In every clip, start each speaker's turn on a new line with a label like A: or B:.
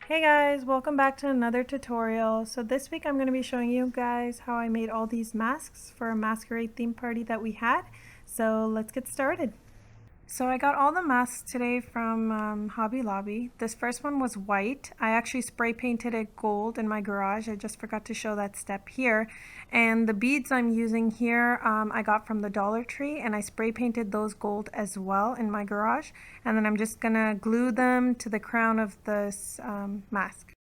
A: Hey guys, welcome back to another tutorial. So this week I'm going to be showing you guys how I made all these masks for a Masquerade theme party that we had. So let's get started. So I got all the masks today from Hobby Lobby. This first one was white. I actually spray painted it gold in my garage. I just forgot to show that step here. And the beads I'm using here I got from the Dollar Tree, and I spray painted those gold as well in my garage. And then I'm just gonna glue them to the crown of this mask.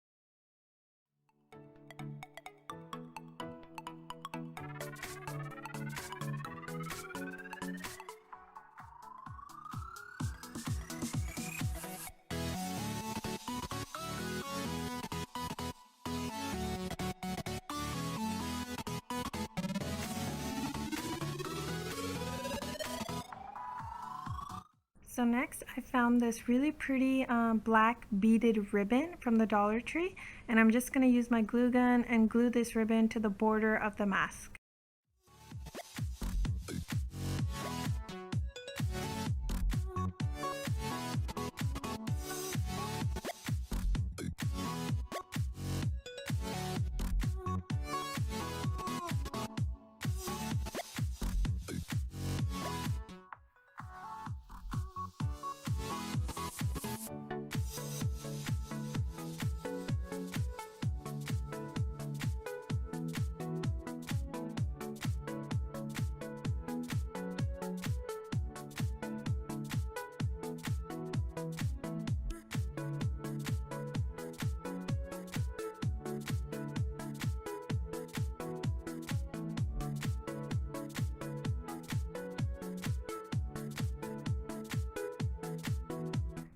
A: So next I found this really pretty black beaded ribbon from the Dollar Tree, and I'm just going to use my glue gun and glue this ribbon to the border of the mask.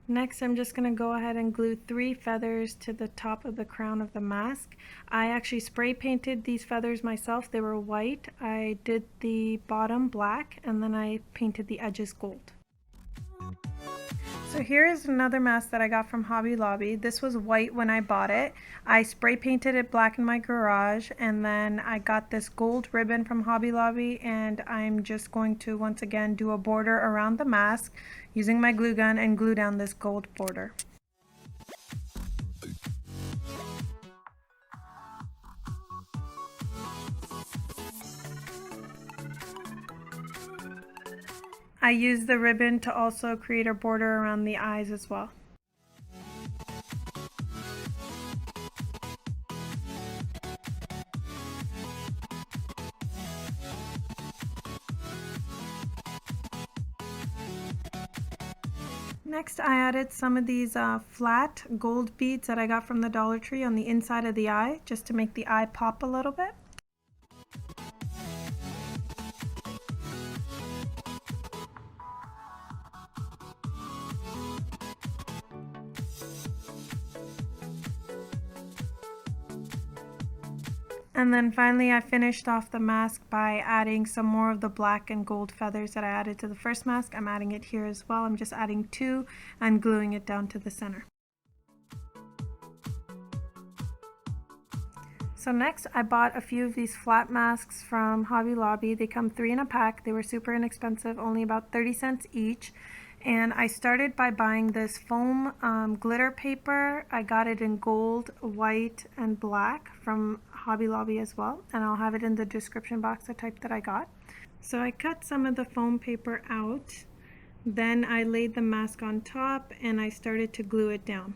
A: Next, I'm just going to go ahead and glue 3 feathers to the top of the crown of the mask. I actually spray painted these feathers myself. They were white. I did the bottom black, and then I painted the edges gold. So here is another mask that I got from Hobby Lobby. This was white when I bought it. I spray painted it black in my garage, and then I got this gold ribbon from Hobby Lobby, and I'm just going to once again do a border around the mask using my glue gun and glue down this gold border. I used the ribbon to also create a border around the eyes as well. Next, I added some of these flat gold beads that I got from the Dollar Tree on the inside of the eye, just to make the eye pop a little bit. And then finally I finished off the mask by adding some more of the black and gold feathers that I added to the first mask. I'm adding it here as well. I'm just adding 2 and gluing it down to the center. So next I bought a few of these flat masks from Hobby Lobby. They come 3 in a pack. They were super inexpensive, only about 30 cents each. And I started by buying this foam glitter paper. I got it in gold, white, and black from Hobby Lobby as well, and I'll have it in the description box, the type that I got. So I cut some of the foam paper out, then I laid the mask on top and I started to glue it down.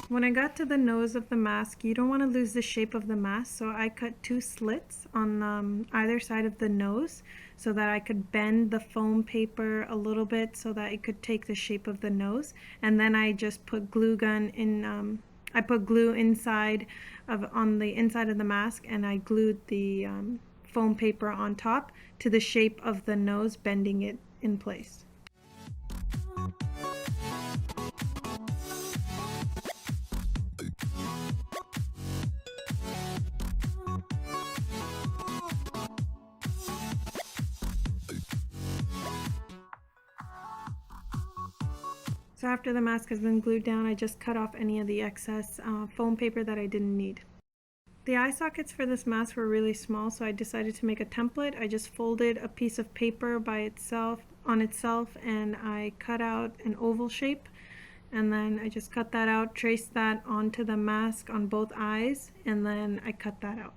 A: When I got to the nose of the mask, you don't want to lose the shape of the mask, so I cut 2 slits on either side of the nose so that I could bend the foam paper a little bit so that it could take the shape of the nose. And then I just put glue gun in, I put glue inside on the inside of the mask, and I glued the foam paper on top to the shape of the nose, bending it in place. So after the mask has been glued down, I just cut off any of the excess foam paper that I didn't need. The eye sockets for this mask were really small, so I decided to make a template. I just folded a piece of paper by itself and I cut out an oval shape, and then I just cut that out, traced that onto the mask on both eyes, and then I cut that out.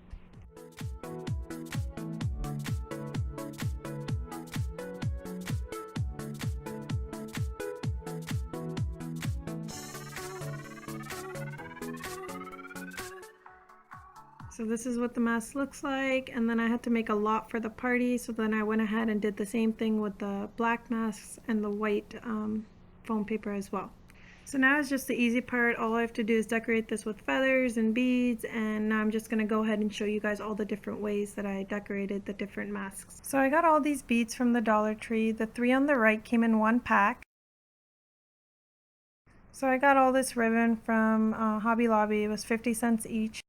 A: So this is what the mask looks like, and then I had to make a lot for the party, so then I went ahead and did the same thing with the black masks and the white foam paper as well. So now it's just the easy part. All I have to do is decorate this with feathers and beads, and now I'm just going to go ahead and show you guys all the different ways that I decorated the different masks. So I got all these beads from the Dollar Tree. The 3 on the right came in 1 pack. So I got all this ribbon from Hobby Lobby. It was 50 cents each.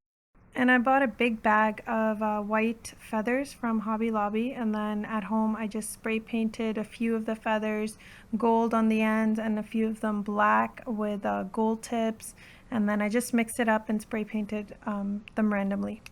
A: And I bought a big bag of white feathers from Hobby Lobby, and then at home I just spray painted a few of the feathers gold on the ends and a few of them black with gold tips, and then I just mixed it up and spray painted them randomly.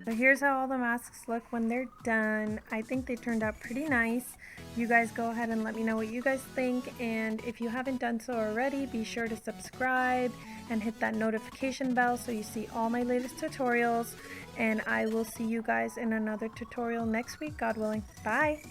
A: So here's how all the masks look when they're done. I think they turned out pretty nice. You guys go ahead and let me know what you guys think, and if you haven't done so already, be sure to subscribe and hit that notification bell so you see all my latest tutorials, and I will see you guys in another tutorial next week, God willing. Bye!